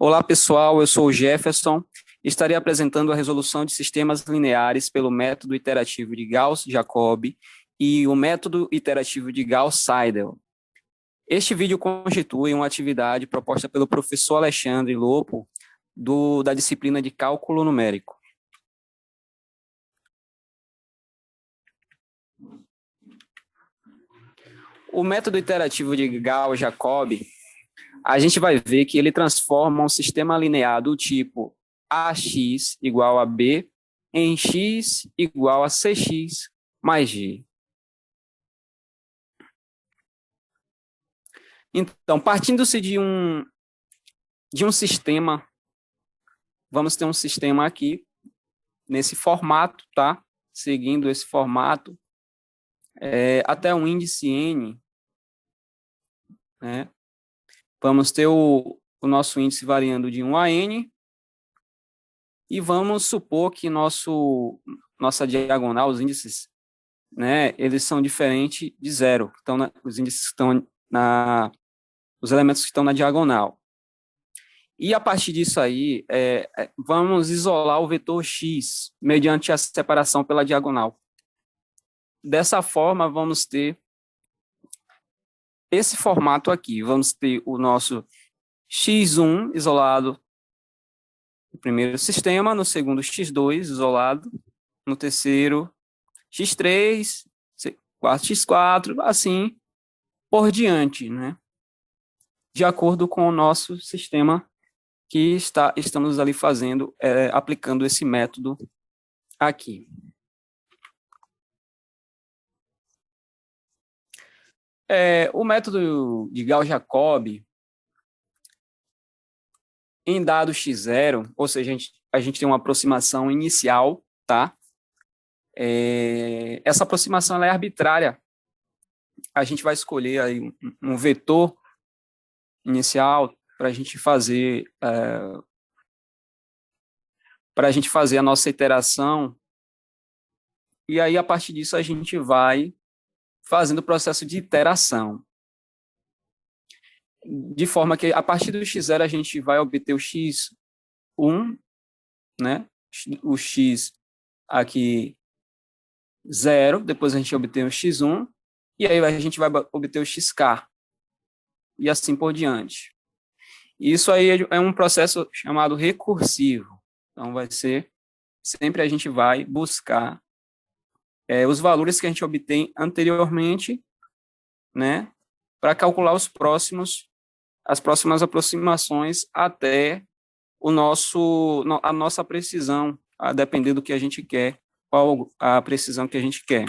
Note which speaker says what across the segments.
Speaker 1: Olá, pessoal, eu sou o Jefferson. Estarei apresentando a resolução de sistemas lineares pelo método iterativo de Gauss-Jacobi e o método iterativo de Gauss-Seidel. Este vídeo constitui uma atividade proposta pelo professor Alexandre Lopo, da disciplina de Cálculo Numérico. O método iterativo de Gauss-Jacobi, a gente vai ver que ele transforma um sistema linear do tipo AX igual a B em X igual a CX mais G. Então, partindo-se de um sistema, vamos ter um sistema aqui, nesse formato, tá? Seguindo esse formato, até um índice N, né? Vamos ter o nosso índice variando de 1 a N, e vamos supor que nossa diagonal, os índices, né, eles são diferentes de zero. Então, os índices estão os elementos que estão na diagonal. E a partir disso aí, vamos isolar o vetor x mediante a separação pela diagonal. Dessa forma, vamos ter esse formato aqui. Vamos ter o nosso x1 isolado no primeiro sistema, no segundo x2 isolado, no terceiro x3, quarto x4, assim por diante, né? De acordo com o nosso sistema que estamos ali fazendo, aplicando esse método aqui. O método de Gauss-Jacobi, em dado x0, ou seja, a gente tem uma aproximação inicial, tá? Essa aproximação ela é arbitrária. A gente vai escolher aí um vetor inicial para a gente fazer a nossa iteração, e aí a partir disso a gente vai fazendo o processo de iteração, de forma que a partir do x0 a gente vai obter o x1, né? O x aqui 0, depois a gente obtém o x1, e aí a gente vai obter o xk, e assim por diante. Isso aí é um processo chamado recursivo. Então, vai ser, sempre a gente vai buscar os valores que a gente obtém anteriormente, né, para calcular as próximas aproximações até a nossa precisão, a depender do que a gente quer, qual a precisão que a gente quer.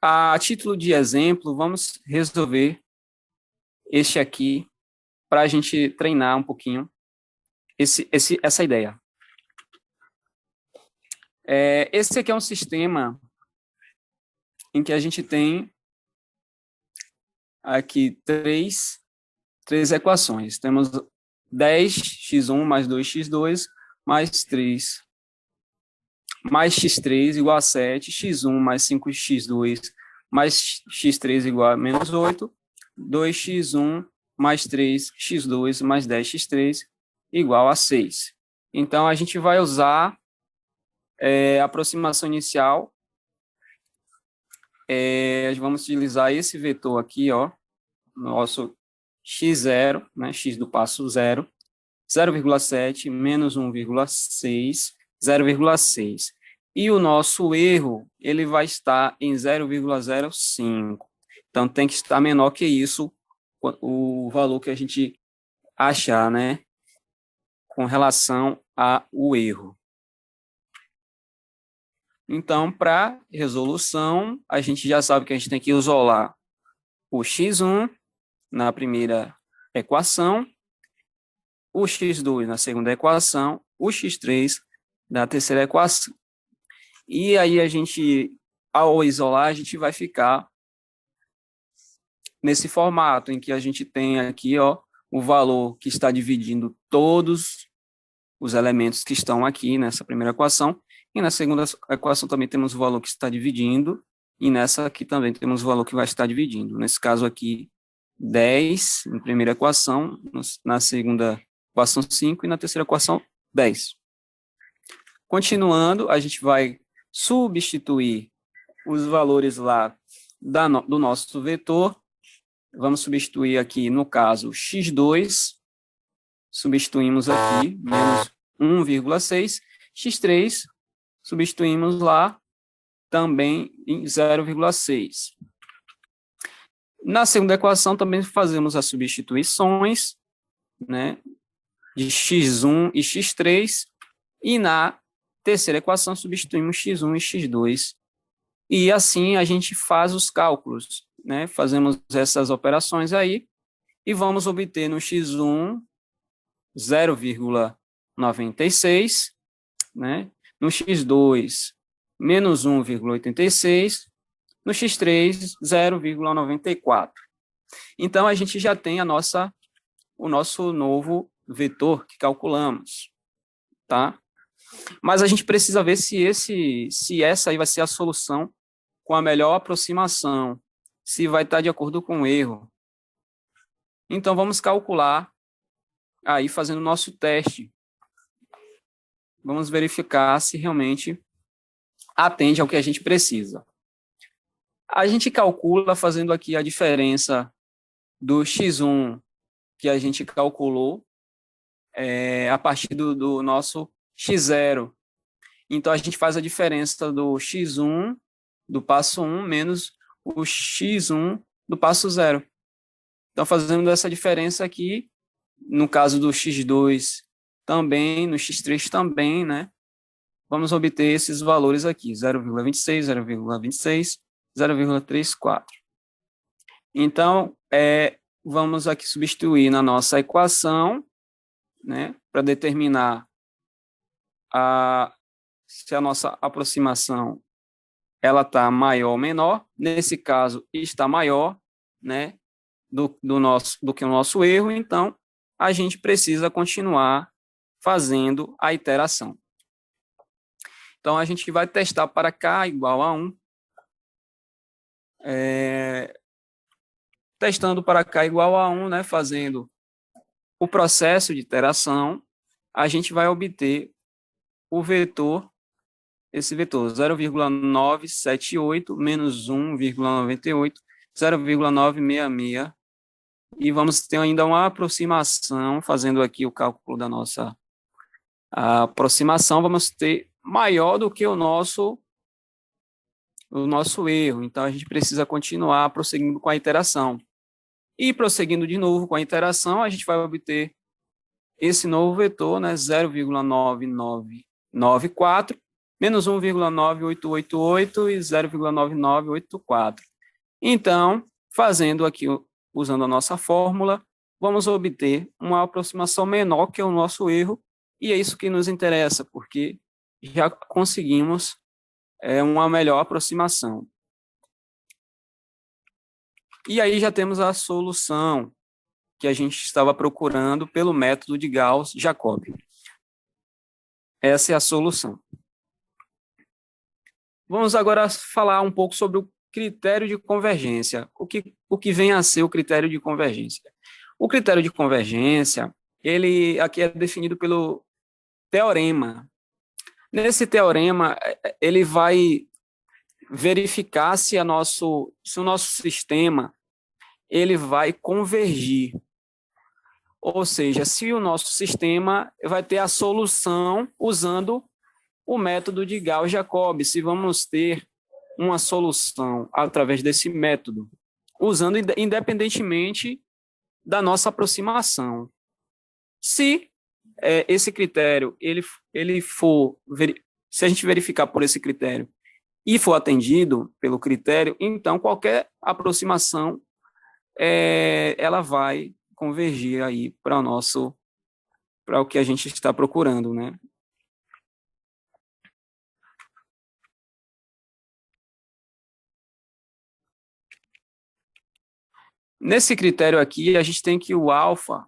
Speaker 1: A título de exemplo, vamos resolver este aqui para a gente treinar um pouquinho essa ideia. Esse aqui é um sistema em que a gente tem aqui três equações. Temos 10x1 mais 2x2 mais 3 mais x3 igual a 7, x1 mais 5x2 mais x3 igual a menos 8, 2x1 mais 3x2 mais 10x3 igual a 6. Então, a gente vai usar a aproximação inicial. Vamos utilizar esse vetor aqui, ó, nosso x0, né, x do passo 0, 0,7 menos 1,6, 0,6. E o nosso erro, ele vai estar em 0,05. Então, tem que estar menor que isso, o valor que a gente achar, né, com relação ao erro. Então, para resolução, a gente já sabe que a gente tem que isolar o x1 na primeira equação, o x2 na segunda equação, o x3 na terceira equação. E aí a gente, ao isolar, a gente vai ficar nesse formato em que a gente tem aqui, ó, o valor que está dividindo todos os elementos que estão aqui nessa primeira equação, e na segunda equação também temos o valor que está dividindo, e nessa aqui também temos o valor que vai estar dividindo. Nesse caso aqui, 10, na primeira equação, na segunda equação 5, e na terceira equação 10. Continuando, a gente vai substituir os valores lá do nosso vetor. Vamos substituir aqui, no caso, x2, substituímos aqui, menos 1,6, x3, substituímos lá também em 0,6. Na segunda equação também fazemos as substituições, né, de x1 e x3, e na terceira equação substituímos x1 e x2. E assim a gente faz os cálculos, né, fazemos essas operações aí, e vamos obter no x1 0,96, né, no x2 menos 1,86, no x3 0,94. Então a gente já tem o nosso novo vetor que calculamos, tá? Mas a gente precisa ver se essa aí vai ser a solução com a melhor aproximação, se vai estar de acordo com o erro. Então vamos calcular aí fazendo o nosso teste. Vamos verificar se realmente atende ao que a gente precisa. A gente calcula fazendo aqui a diferença do x1 que a gente calculou a partir do nosso x0. Então, a gente faz a diferença do x1 do passo 1 menos o x1 do passo 0. Então, fazendo essa diferença aqui, no caso do x2 também, no x3 também, né? Vamos obter esses valores aqui, 0,26, 0,26, 0,34. Então, vamos aqui substituir na nossa equação, né, para determinar se a nossa aproximação ela está maior ou menor. Nesse caso, está maior, né, do que o nosso erro, então a gente precisa continuar fazendo a iteração. Então, a gente vai testar para k igual a 1. Testando para k igual a 1, né, fazendo o processo de iteração, a gente vai obter o vetor, esse vetor 0,978 menos 1,98, 0,966, e vamos ter ainda uma aproximação, fazendo aqui o cálculo da nossa aproximação, vamos ter maior do que o nosso erro. Então, a gente precisa continuar prosseguindo com a iteração. E prosseguindo de novo com a iteração, a gente vai obter esse novo vetor, né, 0,9994, menos 1,9888 e 0,9984. Então, fazendo aqui, usando a nossa fórmula, vamos obter uma aproximação menor que o nosso erro, e é isso que nos interessa, porque já conseguimos uma melhor aproximação. E aí já temos a solução que a gente estava procurando pelo método de Gauss-Jacob. Essa é a solução. Vamos agora falar um pouco sobre o critério de convergência. O que vem a ser o critério de convergência? O critério de convergência, ele aqui é definido pelo teorema. Nesse teorema, ele vai verificar se o nosso sistema ele vai convergir. Ou seja, se o nosso sistema vai ter a solução usando o método de Gauss-Jacob, se vamos ter uma solução através desse método, usando independentemente da nossa aproximação. Se esse critério ele for, se a gente verificar por esse critério e for atendido pelo critério, então qualquer aproximação ela vai convergir aí para o que a gente está procurando, né? Nesse critério aqui, a gente tem que o alfa,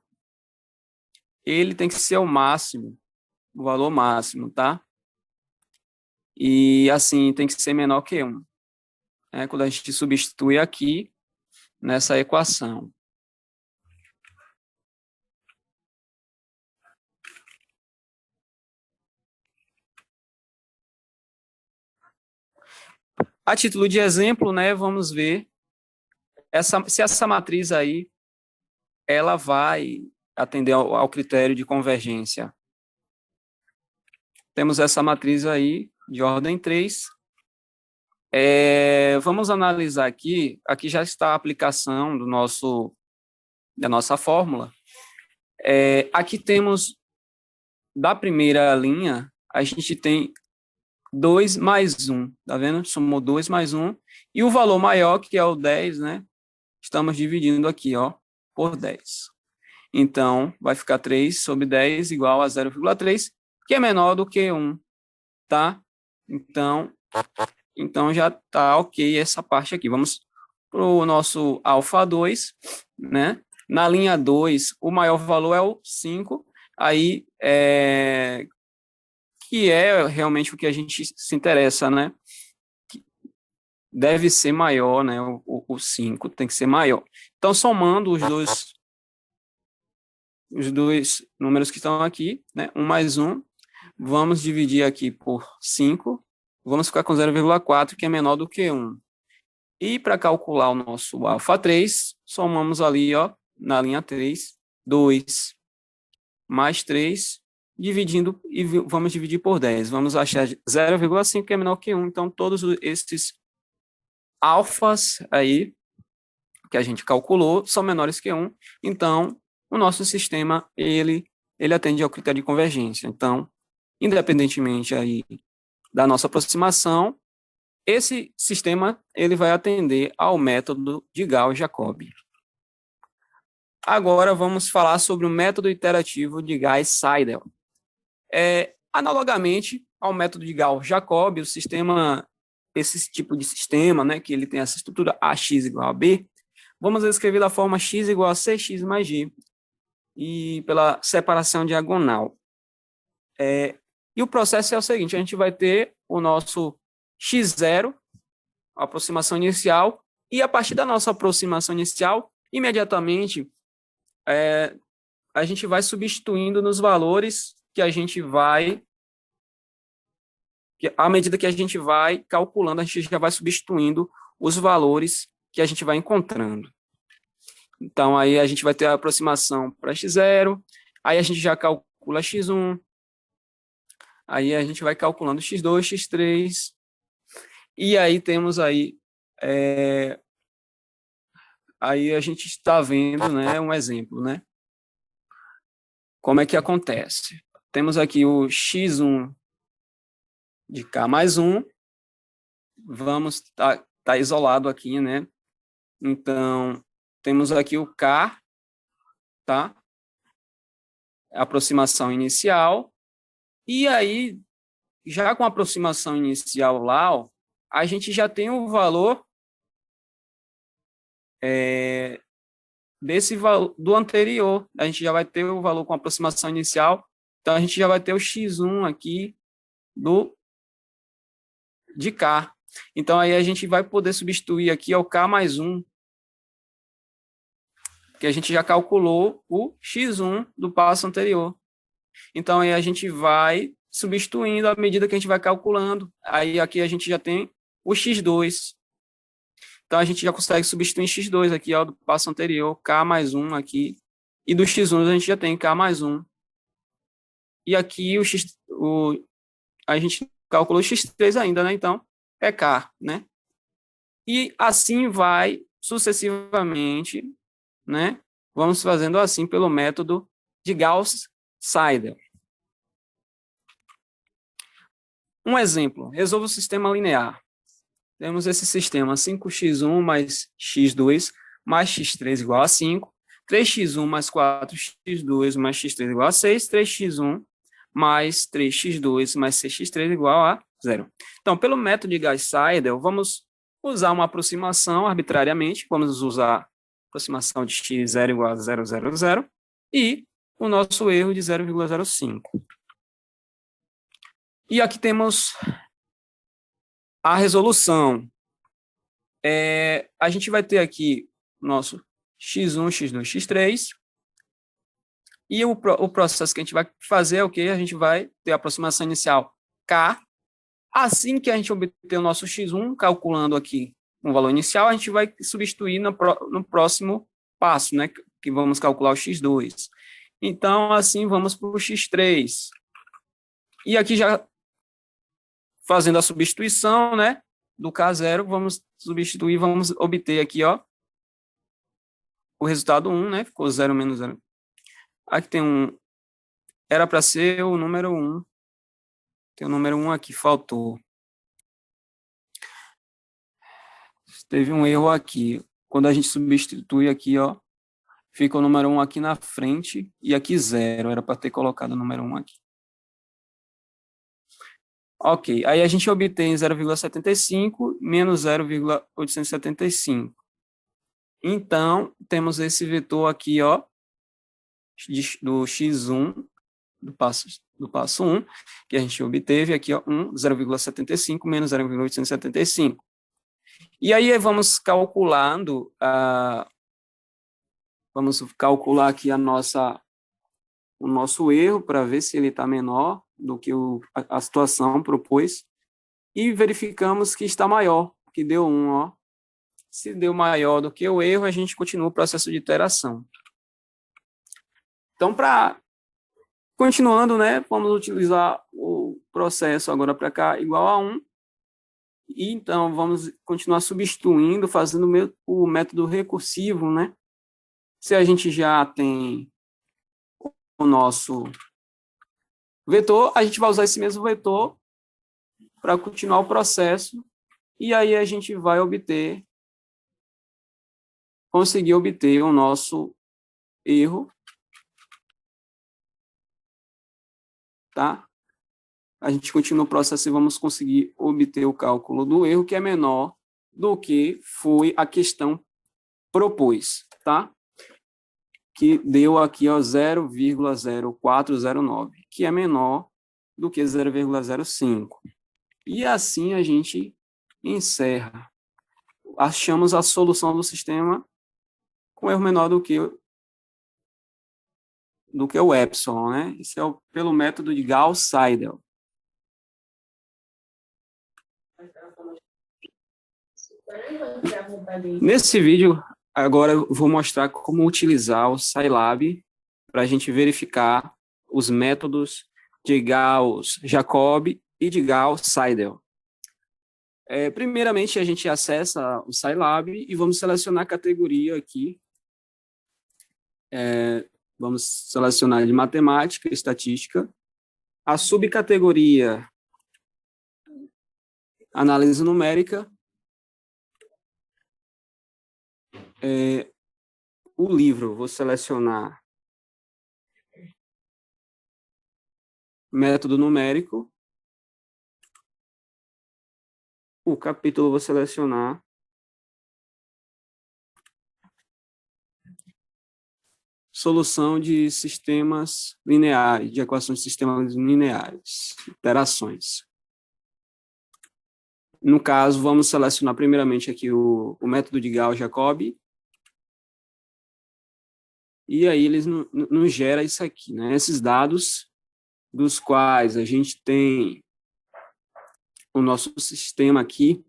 Speaker 1: ele tem que ser o máximo, o valor máximo, tá? e assim tem que ser menor que 1. Quando a gente substitui aqui nessa equação. A título de exemplo, né, vamos ver se essa matriz aí ela vai atender ao critério de convergência. Temos essa matriz aí de ordem 3. Vamos analisar aqui. Aqui já está a aplicação da nossa fórmula. Aqui temos, da primeira linha, a gente tem 2 mais 1, tá vendo? Somou 2 mais 1. E o valor maior, que é o 10, né? Estamos dividindo aqui, ó, por 10. Então, vai ficar 3 sobre 10 igual a 0,3, que é menor do que 1, tá? Então já tá ok essa parte aqui. Vamos para o nosso alfa 2, né? Na linha 2, o maior valor é o 5, aí que é realmente o que a gente se interessa, né? Deve ser maior, né? O 5 tem que ser maior. Então, somando os dois números que estão aqui, né? 1 mais 1, vamos dividir aqui por 5, vamos ficar com 0,4, que é menor do que 1. E para calcular o nosso alfa 3, somamos ali, ó, na linha 3, 2 mais 3, dividindo, e vamos dividir por 10. Vamos achar 0,5, que é menor que 1. Então, todos esses alfas aí, que a gente calculou, são menores que 1. Então, o nosso sistema, ele atende ao critério de convergência. Então, independentemente aí da nossa aproximação, esse sistema ele vai atender ao método de Gauss-Jacobi. Agora vamos falar sobre o método iterativo de Gauss-Seidel. Analogamente ao método de Gauss-Jacobi, o sistema, esse tipo de sistema, né, que ele tem essa estrutura AX igual a B, vamos escrever da forma x igual a cx mais g, e pela separação diagonal. E o processo é o seguinte, a gente vai ter o nosso x0, a aproximação inicial, e a partir da nossa aproximação inicial, imediatamente, a gente vai substituindo nos valores que a gente vai, à medida que a gente vai calculando, a gente já vai substituindo os valores que a gente vai encontrando. Então, aí a gente vai ter a aproximação para x0, aí a gente já calcula x1, aí a gente vai calculando x2, x3, e aí temos aí, aí a gente está vendo, né, um exemplo, né? Como é que acontece? Temos aqui o x1 de k mais 1, vamos tá isolado aqui, né? Então, temos aqui o k, tá? Aproximação inicial, e aí, já com a aproximação inicial lá, ó, a gente já tem o valor do anterior. A gente já vai ter o valor com a aproximação inicial. Então, a gente já vai ter o x1 aqui de k. Então, aí a gente vai poder substituir aqui ao k mais 1, que a gente já calculou o x1 do passo anterior. Então, aí a gente vai substituindo à medida que a gente vai calculando. Aí aqui a gente já tem o x2. Então, a gente já consegue substituir x2 aqui, ó, do passo anterior, k mais 1 aqui. E do x1 a gente já tem k mais 1. E aqui a gente calculou x3 ainda, né? Então, é k, né? E assim vai sucessivamente, né? Vamos fazendo assim pelo método de Gauss-Seidel. Um exemplo, resolva o sistema linear. Temos esse sistema 5x1 mais x2 mais x3 igual a 5, 3x1 mais 4x2 mais x3 igual a 6, 3x1 mais 3x2 mais 6x3 igual a 0. Então, pelo método de Gauss-Seidel, vamos usar uma aproximação arbitrariamente, vamos usar a aproximação de x0 igual a 0,00 e o nosso erro de 0,05. E aqui temos a resolução. A gente vai ter aqui nosso x1, x2, x3, e o processo que a gente vai fazer é o quê? A gente vai ter a aproximação inicial K. Assim que a gente obter o nosso x1, calculando aqui um valor inicial, a gente vai substituir no próximo passo, né? Que vamos calcular o x2. Então, assim, vamos para o x3. E aqui já fazendo a substituição, né? Do K0, vamos substituir, vamos obter aqui, ó, o resultado 1, né? Ficou 0 menos 0. Aqui tem era para ser o número 1. Tem o número 1 aqui, faltou. Teve um erro aqui. Quando a gente substitui aqui, ó, fica o número 1 aqui na frente e aqui 0. Era para ter colocado o número 1 aqui. Ok, aí a gente obtém 0,75 menos 0,875. Então, temos esse vetor aqui, ó, do x1, do passo 1, que a gente obteve aqui, ó, 0,75 menos 0,875. E aí vamos calculando, vamos calcular aqui o nosso erro para ver se ele está menor do que a situação propôs, e verificamos que está maior, que deu 1, ó. Se deu maior do que o erro, a gente continua o processo de iteração. Então, continuando, né, vamos utilizar o processo agora para cá igual a 1, e então vamos continuar substituindo, fazendo o método recursivo, né? Se a gente já tem o nosso vetor, a gente vai usar esse mesmo vetor para continuar o processo, e aí a gente vai conseguir obter o nosso erro, tá? A gente continua o processo e vamos conseguir obter o cálculo do erro, que é menor do que foi a questão propôs, tá? Que deu aqui, ó, 0,0409, que é menor do que 0,05. E assim a gente encerra. Achamos a solução do sistema com erro menor do que o epsilon, né? Isso é pelo método de Gauss-Seidel. Nesse vídeo, agora eu vou mostrar como utilizar o Scilab para a gente verificar os métodos de Gauss-Jacobi e de Gauss-Seidel. Primeiramente, a gente acessa o Scilab e vamos selecionar a categoria aqui. Vamos selecionar de matemática e estatística. A subcategoria análise numérica. O livro, vou selecionar método numérico. O capítulo, vou selecionar solução de sistemas lineares, de equações de sistemas lineares, iterações. No caso, vamos selecionar primeiramente aqui o método de Gauss-Jacobi. E aí eles nos gera isso aqui, né? Esses dados dos quais a gente tem o nosso sistema aqui,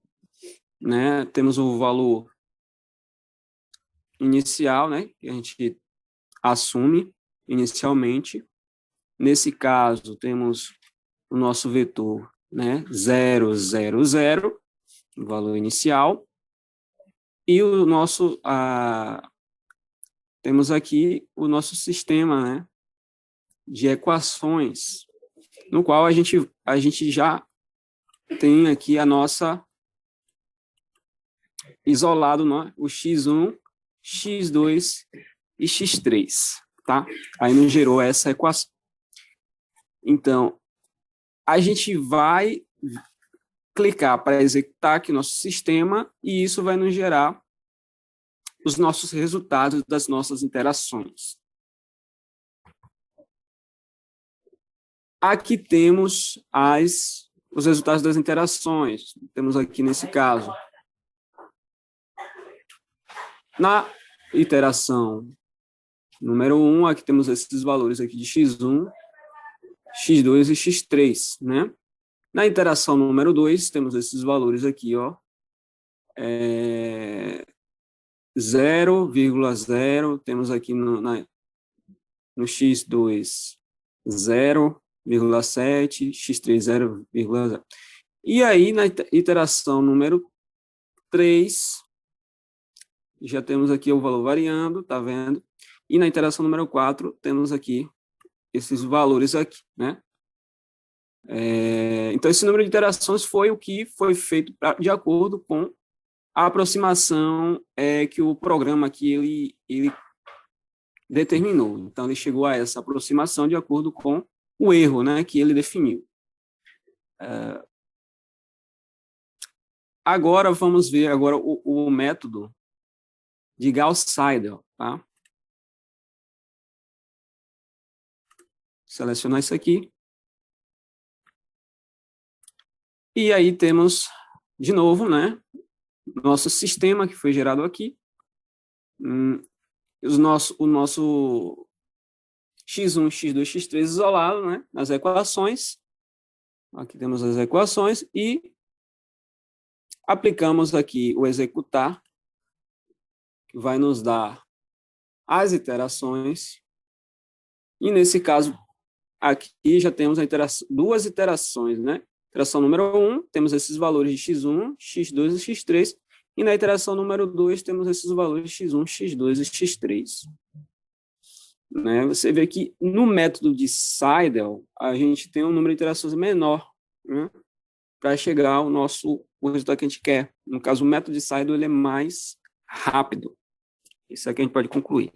Speaker 1: né? Temos o valor inicial, né? Que a gente assume inicialmente. Nesse caso, temos o nosso vetor, né? 0, 0, 0, o valor inicial. E o nosso, temos aqui o nosso sistema, né? De equações, no qual a gente já tem aqui a nossa isolado, né? O x1, x2 e x3, tá? Aí nos gerou essa equação. Então, a gente vai clicar para executar aqui nosso sistema e isso vai nos gerar os nossos resultados das nossas interações. Aqui temos os resultados das interações. Temos aqui nesse caso. Na iteração número 1, aqui temos esses valores aqui de x1, x2 e x3, né? Na iteração número 2, temos esses valores aqui, ó, 0,0, temos aqui no x2, 0,7, x3, 0,0. E aí, na iteração número 3, já temos aqui o valor variando, tá vendo? E na iteração número 4, temos aqui esses valores aqui, né? Então, esse número de iterações foi o que foi feito de acordo com a aproximação que o programa aqui ele determinou. Então, ele chegou a essa aproximação de acordo com o erro, né, que ele definiu. Agora, vamos ver agora o método de Gauss-Seidel, tá? Selecionar isso aqui. E aí temos, de novo, né, nosso sistema que foi gerado aqui. O nosso x1, x2, x3 isolado, né, nas equações. Aqui temos as equações e aplicamos aqui o executar, que vai nos dar as iterações. E nesse caso, aqui já temos duas iterações, né? Iteração número 1, temos esses valores de x1, x2 e x3. E na iteração número 2, temos esses valores de x1, x2 e x3. Né? Você vê que no método de Seidel, a gente tem um número de iterações menor, né? Para chegar ao o resultado que a gente quer. No caso, o método de Seidel ele é mais rápido. Isso aqui a gente pode concluir.